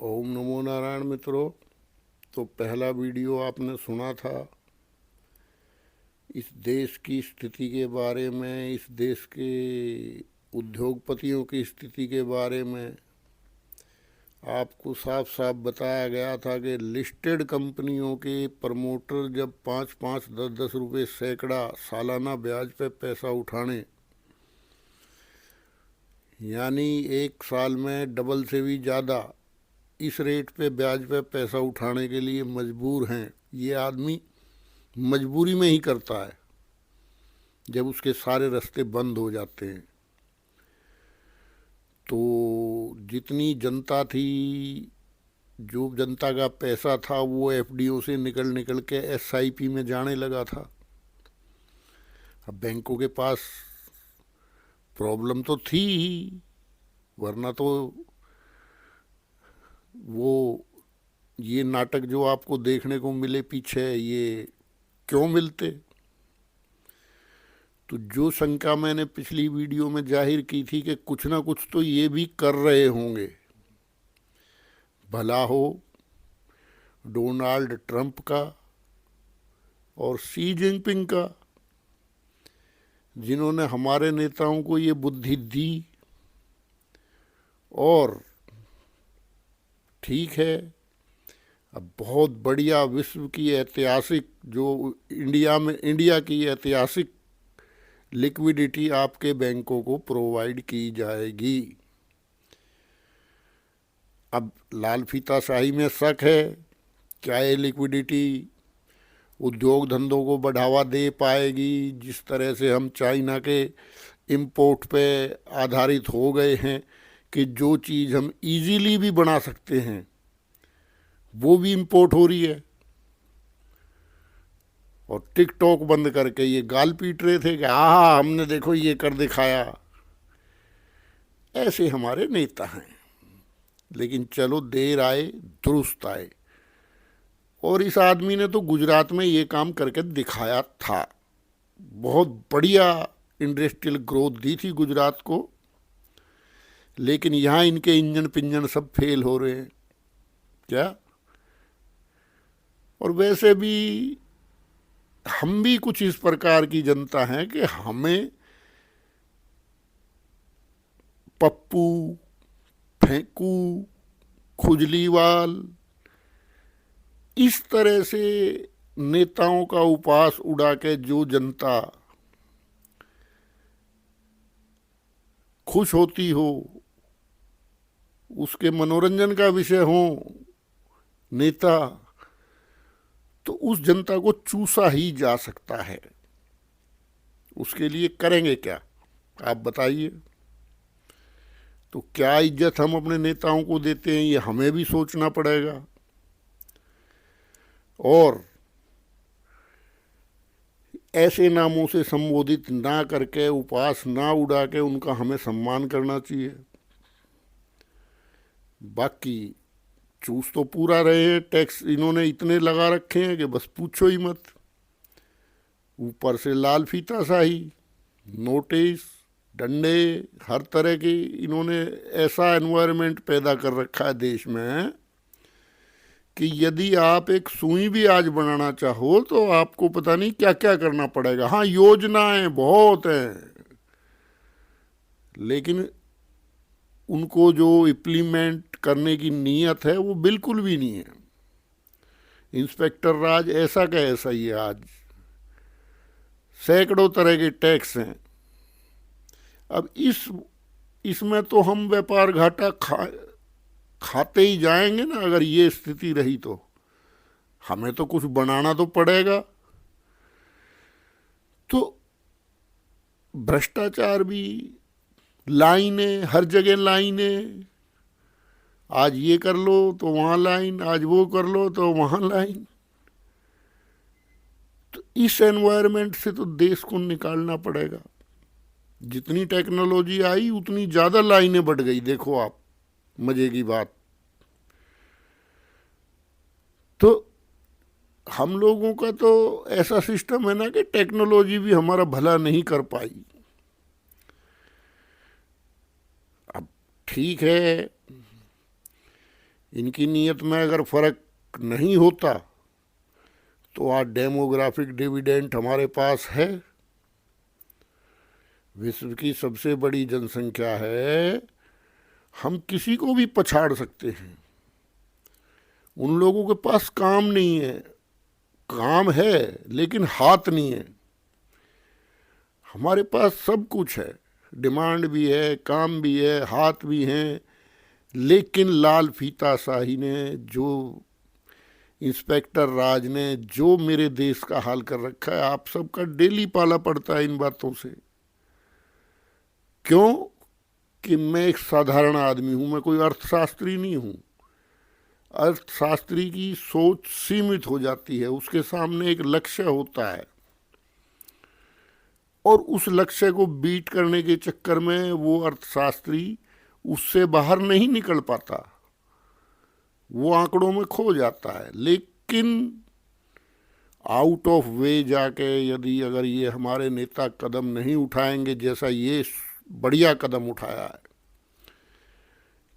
ओम नमो नारायण मित्रों। तो पहला वीडियो आपने सुना था इस देश की स्थिति के बारे में, इस देश के उद्योगपतियों की स्थिति के बारे में। आपको साफ साफ बताया गया था कि लिस्टेड कंपनियों के प्रमोटर जब 5-5, 10-10 रुपये सैकड़ा सालाना ब्याज पे पैसा उठाने, यानी एक साल में डबल से भी ज़्यादा इस रेट पे ब्याज पे पैसा उठाने के लिए मजबूर हैं। ये आदमी मजबूरी में ही करता है जब उसके सारे रास्ते बंद हो जाते हैं। तो जितनी जनता थी, जो जनता का पैसा था, वो एफडीओ से निकल निकल के एसआईपी में जाने लगा था। अब बैंकों के पास प्रॉब्लम तो थी ही, वरना तो वो ये नाटक जो आपको देखने को मिले पीछे, ये क्यों मिलते। तो जो शंका मैंने पिछली वीडियो में जाहिर की थी कि कुछ ना कुछ तो ये भी कर रहे होंगे, भला हो डोनाल्ड ट्रंप का और शी जिनपिंग का, जिन्होंने हमारे नेताओं को ये बुद्धि दी। और ठीक है, अब बहुत बढ़िया विश्व की ऐतिहासिक, जो इंडिया की ऐतिहासिक लिक्विडिटी आपके बैंकों को प्रोवाइड की जाएगी। अब लाल फीताशाही में शक है, क्या ये लिक्विडिटी उद्योग धंधों को बढ़ावा दे पाएगी? जिस तरह से हम चाइना के इंपोर्ट पे आधारित हो गए हैं कि जो चीज़ हम इजीली भी बना सकते हैं वो भी इंपोर्ट हो रही है। और टिकटॉक बंद करके ये गाल पीट रहे थे कि हाँ हमने देखो ये कर दिखाया। ऐसे हमारे नेता हैं। लेकिन चलो, देर आए दुरुस्त आए। और इस आदमी ने तो गुजरात में ये काम करके दिखाया था। बहुत बढ़िया इंडस्ट्रियल ग्रोथ दी थी गुजरात को। लेकिन यहाँ इनके इंजन पिंजन सब फेल हो रहे हैं क्या। और वैसे भी हम भी कुछ इस प्रकार की जनता हैं कि हमें पप्पू, फेंकू, खुजलीवाल, इस तरह से नेताओं का उपहास उड़ा के जो जनता खुश होती हो, उसके मनोरंजन का विषय हो नेता, तो उस जनता को चूसा ही जा सकता है। उसके लिए करेंगे क्या, आप बताइए। तो क्या इज्जत हम अपने नेताओं को देते हैं, ये हमें भी सोचना पड़ेगा। और ऐसे नामों से संबोधित ना करके, उपहास ना उड़ा के उनका हमें सम्मान करना चाहिए। बाकी चूस तो पूरा रहे हैं। टैक्स इन्होंने इतने लगा रखे हैं कि बस पूछो ही मत। ऊपर से लाल फीताशाही, नोटिस, डंडे, हर तरह की इन्होंने ऐसा एनवायरनमेंट पैदा कर रखा है देश में कि यदि आप एक सुई भी आज बनाना चाहो तो आपको पता नहीं क्या क्या करना पड़ेगा। हाँ, योजनाएं बहुत हैं, लेकिन उनको जो इम्प्लीमेंट करने की नीयत है वो बिल्कुल भी नहीं है। इंस्पेक्टर राज ऐसा का ऐसा ही है। आज सैकड़ों तरह के टैक्स हैं। अब इसमें तो हम व्यापार घाटा खाते ही जाएंगे ना। अगर ये स्थिति रही तो हमें तो कुछ बनाना तो पड़ेगा। तो भ्रष्टाचार भी, लाइनें, हर जगह लाइनें। आज ये कर लो तो वहाँ लाइन, आज वो कर लो तो वहाँ लाइन। तो इस एनवायरनमेंट से तो देश को निकालना पड़ेगा। जितनी टेक्नोलॉजी आई उतनी ज़्यादा लाइनें बढ़ गई। देखो आप, मजे की बात। तो हम लोगों का तो ऐसा सिस्टम है ना कि टेक्नोलॉजी भी हमारा भला नहीं कर पाई। अब ठीक है, इनकी नीयत में अगर फर्क नहीं होता तो आज डेमोग्राफिक डिविडेंड हमारे पास है। विश्व की सबसे बड़ी जनसंख्या है, हम किसी को भी पछाड़ सकते हैं। उन लोगों के पास काम नहीं है, काम है लेकिन हाथ नहीं है। हमारे पास सब कुछ है, डिमांड भी है, काम भी है, हाथ भी हैं, लेकिन लाल फीता शाही ने, जो इंस्पेक्टर राज ने जो मेरे देश का हाल कर रखा है, आप सबका डेली पाला पड़ता है इन बातों से। क्यों? कि मैं एक साधारण आदमी हूं, मैं कोई अर्थशास्त्री नहीं हूं। अर्थशास्त्री की सोच सीमित हो जाती है, उसके सामने एक लक्ष्य होता है और उस लक्ष्य को बीट करने के चक्कर में वो अर्थशास्त्री उससे बाहर नहीं निकल पाता, वो आंकड़ों में खो जाता है। लेकिन आउट ऑफ वे जाके यदि अगर ये हमारे नेता कदम नहीं उठाएंगे, जैसा ये बढ़िया कदम उठाया है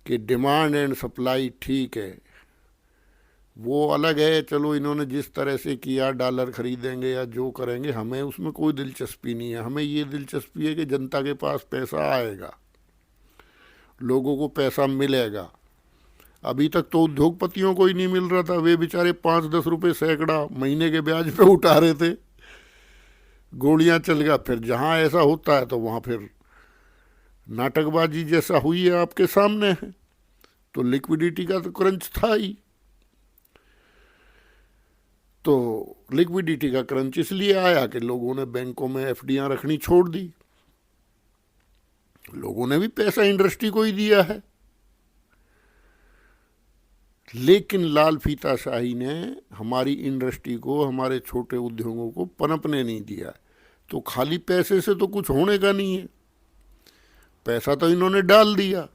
कि डिमांड एंड सप्लाई ठीक है, वो अलग है, चलो इन्होंने जिस तरह से किया, डॉलर खरीदेंगे या जो करेंगे, हमें उसमें कोई दिलचस्पी नहीं है। हमें ये दिलचस्पी है कि जनता के पास पैसा आएगा, लोगों को पैसा मिलेगा। अभी तक तो उद्योगपतियों को ही नहीं मिल रहा था, वे बेचारे 5-10 रुपये सैकड़ा महीने के ब्याज पे उठा रहे थे, गोलियां चल गया। फिर जहां ऐसा होता है तो वहां फिर नाटकबाजी जैसा हुई है आपके सामने है। तो लिक्विडिटी का तो क्रंच था ही। तो लिक्विडिटी का क्रंच इसलिए आया कि लोगों ने बैंकों में एफडीआं रखनी छोड़ दी, लोगों ने भी पैसा इंडस्ट्री को ही दिया है। लेकिन लाल फीता शाही ने हमारी इंडस्ट्री को, हमारे छोटे उद्योगों को पनपने नहीं दिया। तो खाली पैसे से तो कुछ होने का नहीं है, पैसा तो इन्होंने डाल दिया।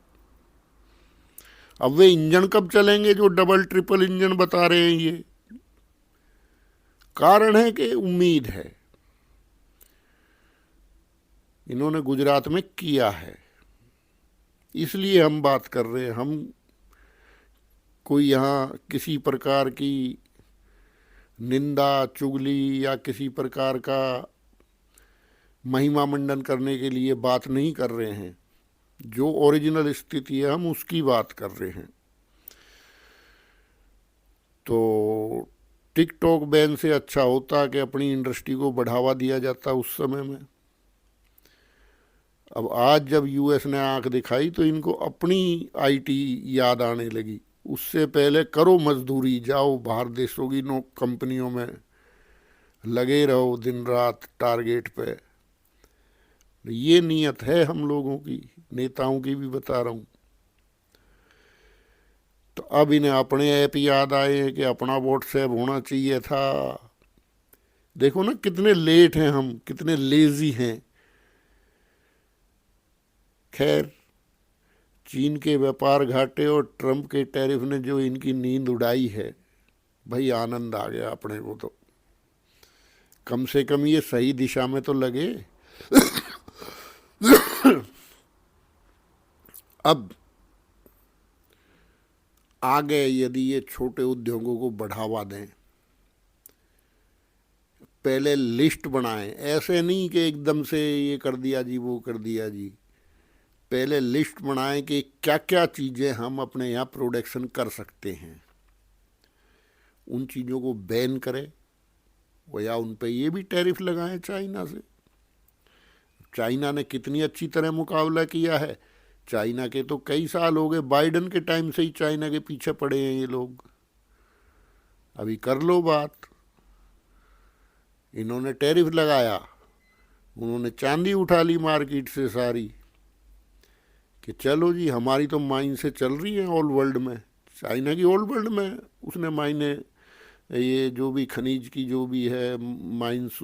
अब वे इंजन कब चलेंगे जो डबल ट्रिपल इंजन बता रहे हैं? ये कारण है कि उम्मीद है, इन्होंने गुजरात में किया है, इसलिए हम बात कर रहे हैं। हम कोई यहाँ किसी प्रकार की निंदा, चुगली या किसी प्रकार का महिमा मंडन करने के लिए बात नहीं कर रहे हैं। जो ओरिजिनल स्थिति है हम उसकी बात कर रहे हैं। तो टिकटॉक बैन से अच्छा होता कि अपनी इंडस्ट्री को बढ़ावा दिया जाता उस समय में। अब आज जब यूएस ने आंख दिखाई तो इनको अपनी आईटी याद आने लगी। उससे पहले करो मजदूरी, जाओ बाहर देशों की कंपनियों में लगे रहो दिन रात टारगेट पे। ये नीयत है हम लोगों की, नेताओं की भी बता रहा हूँ। तो अब इन्हें अपने ऐप याद आए हैं कि अपना व्हाट्सएप होना चाहिए था। देखो ना कितने लेट हैं हम, कितने लेजी हैं। खैर, चीन के व्यापार घाटे और ट्रंप के टैरिफ ने जो इनकी नींद उड़ाई है, भाई आनंद आ गया अपने को। तो कम से कम ये सही दिशा में तो लगे। अब आगे यदि ये छोटे उद्योगों को बढ़ावा दें, पहले लिस्ट बनाएं, ऐसे नहीं कि एकदम से ये कर दिया जी वो कर दिया जी। पहले लिस्ट बनाएं कि क्या क्या चीज़ें हम अपने यहाँ प्रोडक्शन कर सकते हैं, उन चीज़ों को बैन करें या उन पे ये भी टैरिफ लगाएं चाइना से। चाइना ने कितनी अच्छी तरह मुकाबला किया है। चाइना के तो कई साल हो गए, बाइडन के टाइम से ही चाइना के पीछे पड़े हैं ये लोग। अभी कर लो बात। इन्होंने टैरिफ लगाया, उन्होंने चांदी उठा ली मार्केट से सारी कि चलो जी हमारी तो माइन से चल रही है ऑल वर्ल्ड में। चाइना की ऑल वर्ल्ड में उसने माइने, ये जो भी खनिज की जो भी है माइंस,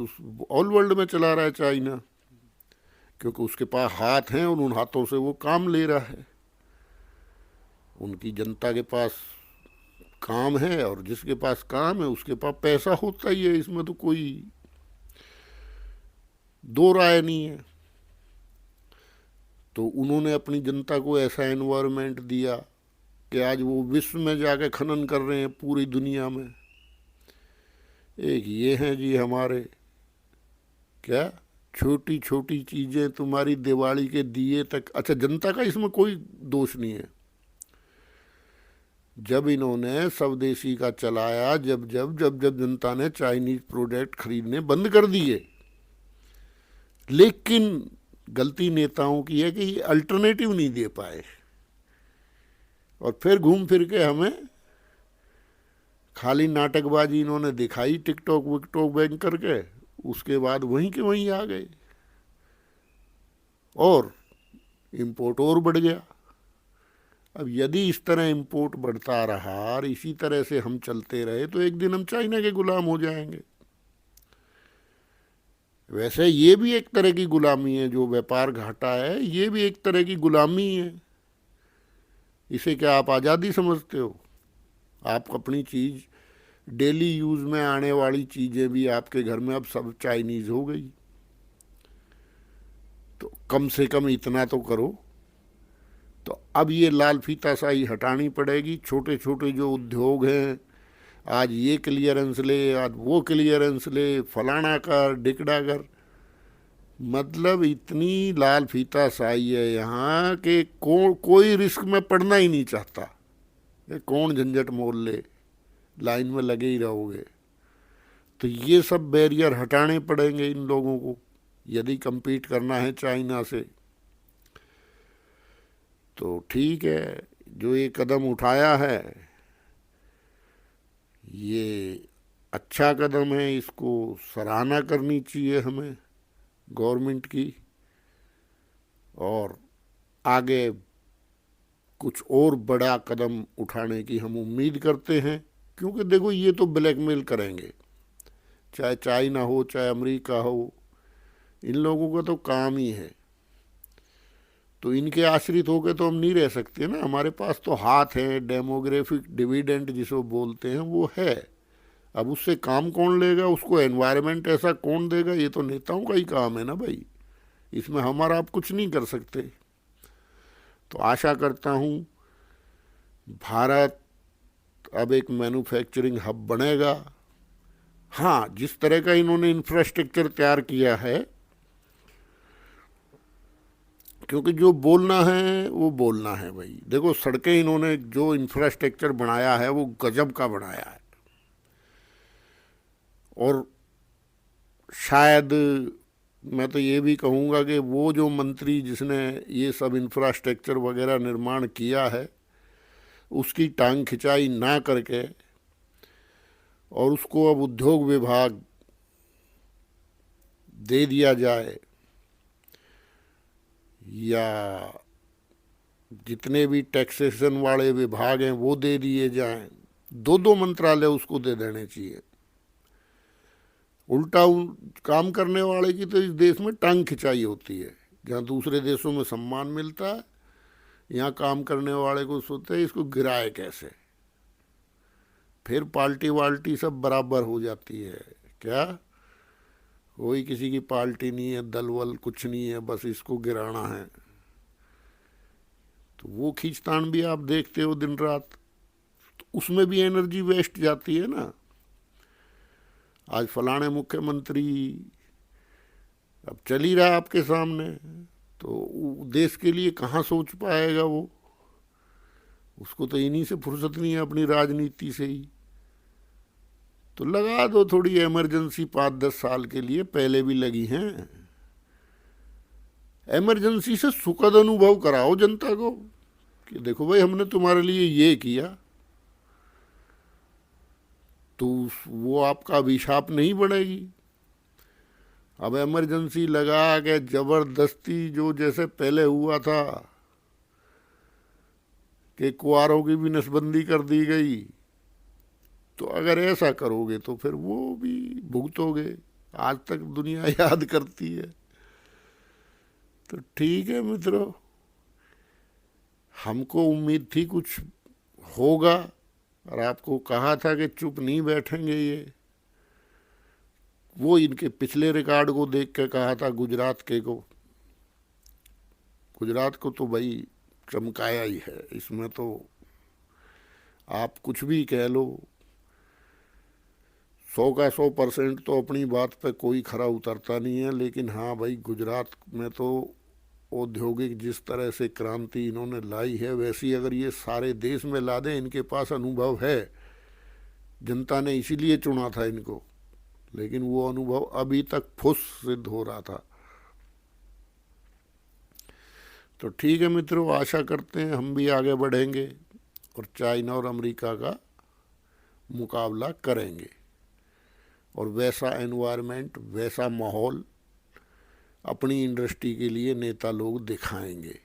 ऑल वर्ल्ड में चला रहा है चाइना, क्योंकि उसके पास हाथ हैं और उन हाथों से वो काम ले रहा है। उनकी जनता के पास काम है और जिसके पास काम है उसके पास पैसा होता ही है, इसमें तो कोई दो राय नहीं है। तो उन्होंने अपनी जनता को ऐसा एनवायरनमेंट दिया कि आज वो विश्व में जाके खनन कर रहे हैं पूरी दुनिया में। एक ये हैं जी हमारे, क्या छोटी छोटी चीज़ें, तुम्हारी दिवाली के दिए तक। अच्छा, जनता का इसमें कोई दोष नहीं है। जब इन्होंने स्वदेशी का चलाया, जब जब जब जब जनता ने चाइनीज प्रोडक्ट खरीदने बंद कर दिए, लेकिन गलती नेताओं की है कि ये अल्टरनेटिव नहीं दे पाए, और फिर घूम फिर के हमें खाली नाटकबाजी इन्होंने दिखाई टिकटॉक विकटॉक बैंक करके, उसके बाद वहीं के वहीं आ गए और इंपोर्ट और बढ़ गया। अब यदि इस तरह इंपोर्ट बढ़ता रहा और इसी तरह से हम चलते रहे तो एक दिन हम चाइना के गुलाम हो जाएंगे। वैसे ये भी एक तरह की गुलामी है, जो व्यापार घाटा है ये भी एक तरह की गुलामी है। इसे क्या आप आज़ादी समझते हो? आप अपनी चीज़, डेली यूज़ में आने वाली चीज़ें भी आपके घर में अब सब चाइनीज़ हो गई, तो कम से कम इतना तो करो। तो अब ये लाल फीताशाही हटानी पड़ेगी। छोटे छोटे जो उद्योग हैं, आज ये क्लियरेंस ले, आज वो क्लियरेंस ले, फलाना कर डिकड़ा कर, मतलब इतनी लाल फीताशाही है यहाँ कि कोई रिस्क में पड़ना ही नहीं चाहता। ये कौन झंझट मोल ले, लाइन में लगे ही रहोगे। तो ये सब बैरियर हटाने पड़ेंगे इन लोगों को यदि compete करना है चाइना से। तो ठीक है, जो ये कदम उठाया है ये अच्छा कदम है, इसको सराहना करनी चाहिए हमें गवर्नमेंट की, और आगे कुछ और बड़ा कदम उठाने की हम उम्मीद करते हैं। क्योंकि देखो, ये तो ब्लैकमेल करेंगे, चाहे चाइना हो चाहे अमेरिका हो, इन लोगों का तो काम ही है। तो इनके आश्रित होकर तो हम नहीं रह सकते ना। हमारे पास तो हाथ है, डेमोग्राफिक डिविडेंड जिसको बोलते हैं वो है। अब उससे काम कौन लेगा, उसको एनवायरनमेंट ऐसा कौन देगा? ये तो नेताओं का ही काम है ना भाई, इसमें हमारा आप कुछ नहीं कर सकते। तो आशा करता हूँ भारत अब एक मैन्युफैक्चरिंग हब बनेगा। हाँ, जिस तरह का इन्होंने इंफ्रास्ट्रक्चर तैयार किया है, क्योंकि जो बोलना है वो बोलना है भाई। देखो, सड़कें इन्होंने जो इंफ्रास्ट्रक्चर बनाया है वो गजब का बनाया है, और शायद मैं तो ये भी कहूँगा कि वो जो मंत्री जिसने ये सब इंफ्रास्ट्रक्चर वगैरह निर्माण किया है, उसकी टांग खिंचाई ना करके और उसको अब उद्योग विभाग दे दिया जाए, या जितने भी टैक्सेशन वाले विभाग हैं वो दे दिए जाएं। दो दो मंत्रालय उसको दे देने चाहिए। उल्टा काम करने वाले की तो इस देश में टांग खिंचाई होती है। जहाँ दूसरे देशों में सम्मान मिलता है, यहाँ काम करने वाले को सोचते हैं इसको गिराए कैसे। फिर पार्टी वाल्टी सब बराबर हो जाती है। क्या कोई किसी की पार्टी नहीं है, दल वल कुछ नहीं है, बस इसको गिराना है। तो वो खींचतान भी आप देखते हो दिन रात, तो उसमें भी एनर्जी वेस्ट जाती है ना। आज फलाने मुख्यमंत्री अब चल ही रहा आपके सामने, तो देश के लिए कहाँ सोच पाएगा वो? उसको तो इन्हीं से फुर्सत नहीं है, अपनी राजनीति से ही। तो लगा दो थोड़ी इमरजेंसी 5-10 साल के लिए, पहले भी लगी हैं। इमरजेंसी से सुखद अनुभव कराओ जनता को कि देखो भाई, हमने तुम्हारे लिए ये किया, तो वो आपका अभिशाप नहीं बढ़ेगी। अब इमरजेंसी लगा के जबरदस्ती, जो जैसे पहले हुआ था कि कुआरों की भी नसबंदी कर दी गई, तो अगर ऐसा करोगे तो फिर वो भी भुगतोगे। आज तक दुनिया याद करती है। तो ठीक है मित्रों, हमको उम्मीद थी कुछ होगा, और आपको कहा था कि चुप नहीं बैठेंगे ये। वो इनके पिछले रिकॉर्ड को देख के कहा था गुजरात को तो भाई चमकाया ही है। इसमें तो आप कुछ भी कह लो, 100% तो अपनी बात पे कोई खरा उतरता नहीं है। लेकिन हाँ भाई, गुजरात में तो औद्योगिक जिस तरह से क्रांति इन्होंने लाई है, वैसी अगर ये सारे देश में ला दें, इनके पास अनुभव है, जनता ने इसीलिए चुना था इनको, लेकिन वो अनुभव अभी तक फुस सिद्ध हो रहा था। तो ठीक है मित्रों, आशा करते हैं हम भी आगे बढ़ेंगे और चाइना और अमेरिका का मुकाबला करेंगे, और वैसा एनवायरनमेंट, वैसा माहौल अपनी इंडस्ट्री के लिए नेता लोग दिखाएंगे।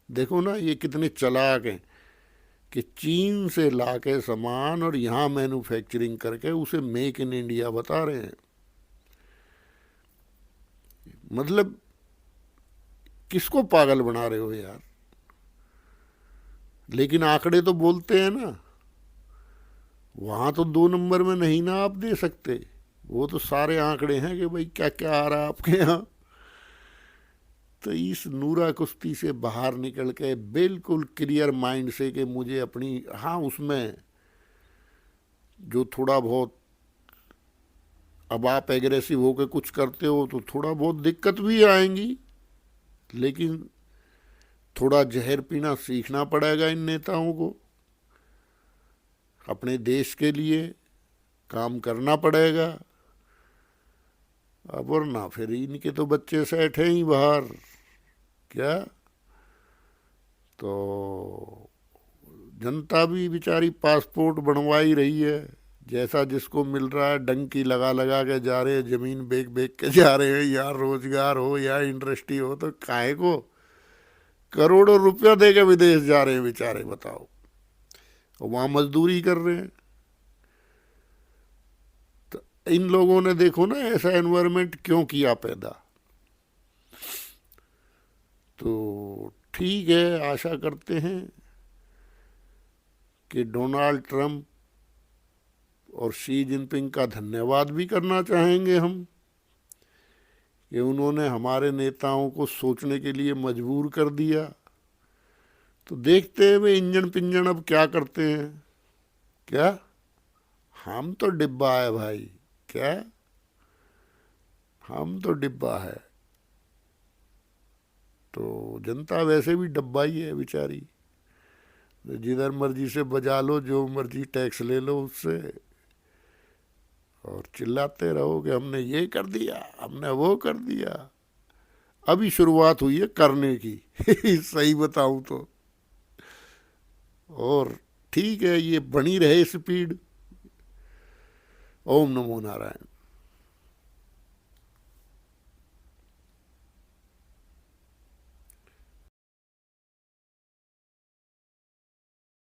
देखो ना, ये कितने चालाक हैं कि चीन से ला के सामान और यहाँ मैन्युफैक्चरिंग करके उसे मेक इन इंडिया बता रहे हैं। मतलब किसको पागल बना रहे हो यार। लेकिन आंकड़े तो बोलते हैं ना, वहाँ तो 2 नंबर में नहीं ना आप दे सकते, वो तो सारे आंकड़े हैं कि भाई क्या क्या आ रहा है आपके यहाँ। तो इस नूरा कुश्ती से बाहर निकल के बिल्कुल क्लियर माइंड से कि मुझे अपनी, हाँ उसमें जो थोड़ा बहुत, अब आप एग्रेसिव होकर कुछ करते हो तो थोड़ा बहुत दिक्कत भी आएंगी, लेकिन थोड़ा जहर पीना सीखना पड़ेगा इन नेताओं को। अपने देश के लिए काम करना पड़ेगा। अब वरना फिर इनके तो बच्चे सेट हैं ही बाहर क्या। तो जनता भी बेचारी पासपोर्ट बनवा ही रही है, जैसा जिसको मिल रहा है डंकी लगा लगा के जा रहे हैं, ज़मीन बेच बेच के जा रहे हैं। यार रोजगार हो या इंडस्ट्री हो तो काहे को करोड़ों रुपया दे के विदेश जा रहे हैं बेचारे, बताओ, और वहाँ मजदूरी कर रहे हैं। तो इन लोगों ने देखो ना ऐसा एनवायरनमेंट क्यों किया पैदा। तो ठीक है, आशा करते हैं कि डोनाल्ड ट्रंप और शी जिनपिंग का धन्यवाद भी करना चाहेंगे हम कि उन्होंने हमारे नेताओं को सोचने के लिए मजबूर कर दिया। तो देखते हैं वे इंजन पिंजन अब क्या करते हैं। क्या हम तो डिब्बा है भाई, क्या हम तो डिब्बा है। तो जनता वैसे भी डब्बा ही है बेचारी, जिधर मर्जी से बजा लो, जो मर्जी टैक्स ले लो उससे, और चिल्लाते रहो कि हमने ये कर दिया, हमने वो कर दिया। अभी शुरुआत हुई है करने की सही बताऊं तो। और ठीक है, ये बनी रहे स्पीड। ओम नमो नारायण।